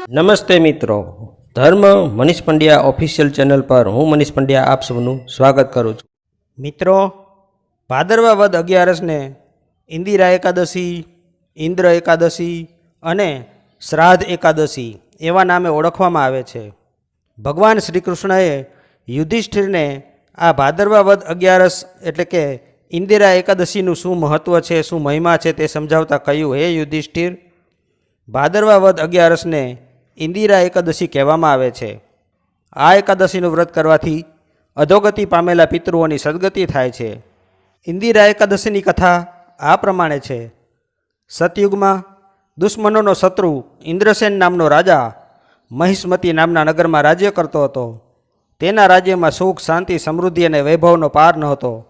નમસ્તે મિત્રો, ધર્મ મનીષ પંડ્યા ઓફિશિયલ ચેનલ પર હું મનીષ પંડ્યા આપ સૌનું સ્વાગત કરું છું. મિત્રો, ભાદરવા વદ 11ને ઇન્દિરા એકાદશી, ઇન્દ્ર એકાદશી અને શ્રાદ્ધ એકાદશી એવા નામે ઓળખવામાં આવે છે. ભગવાન શ્રી કૃષ્ણએ યુધિષ્ઠિરને આ ભાદરવા વદ 11 એટલે કે ઇન્દિરા એકાદશીનું શું મહત્ત્વ છે, શું મહિમા છે તે સમજાવતા કહ્યું, હે યુધિષ્ઠિર, ભાદરવા વદ 11ને ઇન્દિરા એકાદશી કહેવામાં આવે છે. આ એકાદશીનું વ્રત કરવાથી અધોગતિ પામેલા પિતૃઓની સદગતિ થાય છે. ઇન્દિરા એકાદશીની કથા આ પ્રમાણે છે. સતયુગમાં દુશ્મનોનો શત્રુ ઇન્દ્રસેન નામનો રાજા મહિષ્મતી નામના નગરમાં રાજ્ય કરતો હતો. તેના રાજ્યમાં સુખ, શાંતિ, સમૃદ્ધિ અને વૈભવનો પાર નહોતો.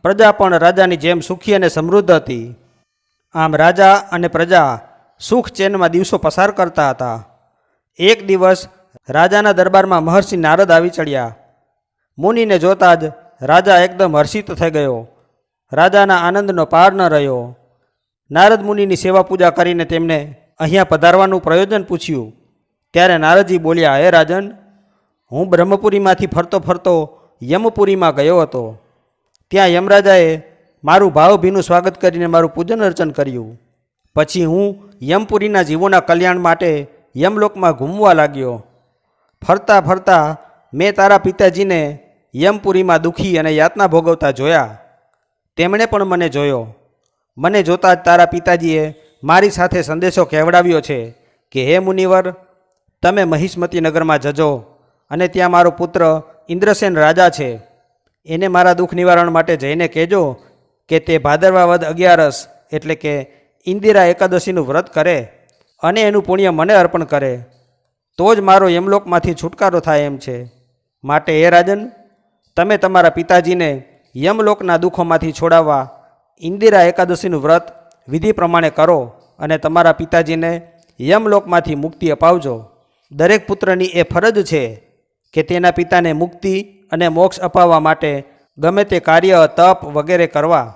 પ્રજા પણ રાજાની જેમ સુખી અને સમૃદ્ધ હતી. આમ રાજા અને પ્રજા સુખ ચેનમાં દિવસો પસાર કરતા હતા. એક દિવસ રાજાના દરબારમાં મહર્ષિ નારદ આવી ચડ્યા. મુનિને જોતા જ રાજા એકદમ હર્ષિત થઈ ગયો. રાજાના આનંદનો પાર ન રહ્યો. નારદ મુનિની સેવા પૂજા કરીને તેમને અહીંયા પધારવાનું પ્રયોજન પૂછ્યું. ત્યારે નારદજી બોલ્યા, હે રાજન, હું બ્રહ્મપુરીમાંથી ફરતો ફરતો યમપુરીમાં ગયો હતો. ત્યાં યમરાજાએ મારું ભાવભીનું સ્વાગત કરીને મારું પૂજન અર્ચન કર્યું. પછી હું યમપુરીના જીવોના કલ્યાણ માટે યમલોકમાં ઘૂમવા લાગ્યો. ફરતા ફરતા મેં તારા પિતાજીને યમપુરીમાં દુઃખી અને યાતના ભોગવતા જોયા. તેમણે પણ મને જોયો. મને જોતાં જ તારા પિતાજીએ મારી સાથે સંદેશો કહેવડાવ્યો છે કે હે મુનિવર, તમે મહિષ્મતી નગરમાં જજો અને ત્યાં મારો પુત્ર ઇન્દ્રસેન રાજા છે, એને મારા દુઃખ નિવારણ માટે જઈને કહેજો કે તે ભાદરવા વદ 11 એટલે કે ઇન્દિરા એકાદશીનું વ્રત કરે અને એનું પુણ્ય મને અર્પણ કરે, તો જ મારો યમલોકમાંથી છુટકારો થાય એમ છે. માટે હે રાજન, તમે તમારા પિતાજીને યમલોકના દુઃખોમાંથી છોડાવવા ઇન્દિરા એકાદશીનું વ્રત વિધિ પ્રમાણે કરો અને તમારા પિતાજીને યમલોકમાંથી મુક્તિ અપાવજો. દરેક પુત્રની એ ફરજ છે કે તેના પિતાને મુક્તિ અને મોક્ષ અપાવવા માટે ગમે તે કાર્ય, તપ વગેરે કરવા.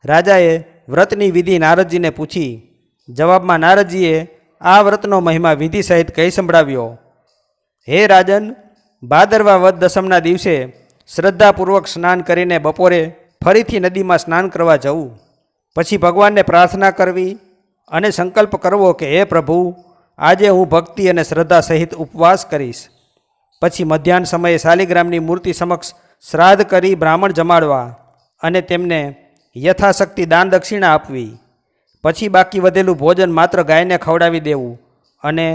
રાજાએ વ્રતની વિધિ નારદજીને પૂછી. જવાબમાં નારદજીએ આ વ્રતનો મહિમા વિધિ સહિત કહી સંભળાવ્યો. હે રાજન, ભાદરવા વદ દસમના દિવસે શ્રદ્ધાપૂર્વક સ્નાન કરીને બપોરે ફરીથી નદીમાં સ્નાન કરવા જવું. પછી ભગવાનને પ્રાર્થના કરવી અને સંકલ્પ કરવો કે હે પ્રભુ, આજે હું ભક્તિ અને શ્રદ્ધા સહિત ઉપવાસ કરીશ. પછી મધ્યાહન સમયે શાલિગ્રામની મૂર્તિ સમક્ષ શ્રાદ્ધ કરી બ્રાહ્મણ જમાડવા અને તેમને યથાશક્તિ દાન દક્ષિણા આપવી. પછી બાકી વધેલું ભોજન માત્ર ગાયને ખવડાવી દેવું અને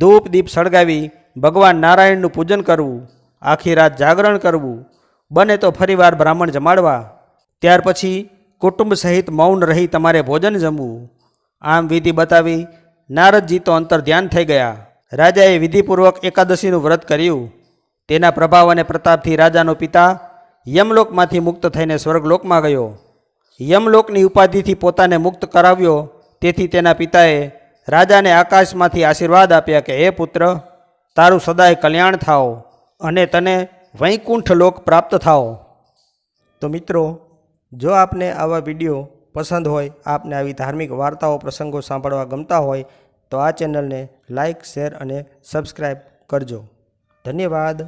ધૂપ દીપ સળગાવી ભગવાન નારાયણનું પૂજન કરવું. આખી રાત જાગરણ કરવું. બને તો ફરીવાર બ્રાહ્મણ જમાડવા. ત્યાર પછી કુટુંબ સહિત મૌન રહી તમારે ભોજન જમવું. આમ વિધિ બતાવી નારદજી તો અંતર ધ્યાન થઈ ગયા. રાજાએ વિધિપૂર્વક એકાદશીનું વ્રત કર્યું. તેના પ્રભાવ અને પ્રતાપથી રાજાનો પિતા યમલોકમાંથી મુક્ત થઈને સ્વર્ગલોકમાં ગયો. યમલોકની ઉપાધિથી પોતાને મુક્ત કરાવ્યો. તેથી તેના પિતાએ રાજાને આકાશમાંથી આશીર્વાદ આપ્યા કે હે પુત્ર, તારું સદાય કલ્યાણ થાઓ અને તને વૈકુંઠ લોક પ્રાપ્ત થાઓ. તો મિત્રો, જો આપને આવા વિડીયો પસંદ હોય, આપને આવી ધાર્મિક વાર્તાઓ, પ્રસંગો સાંભળવા ગમતા હોય તો આ ચેનલને લાઇક, શેર અને સબસ્ક્રાઈબ કરજો. ધન્યવાદ.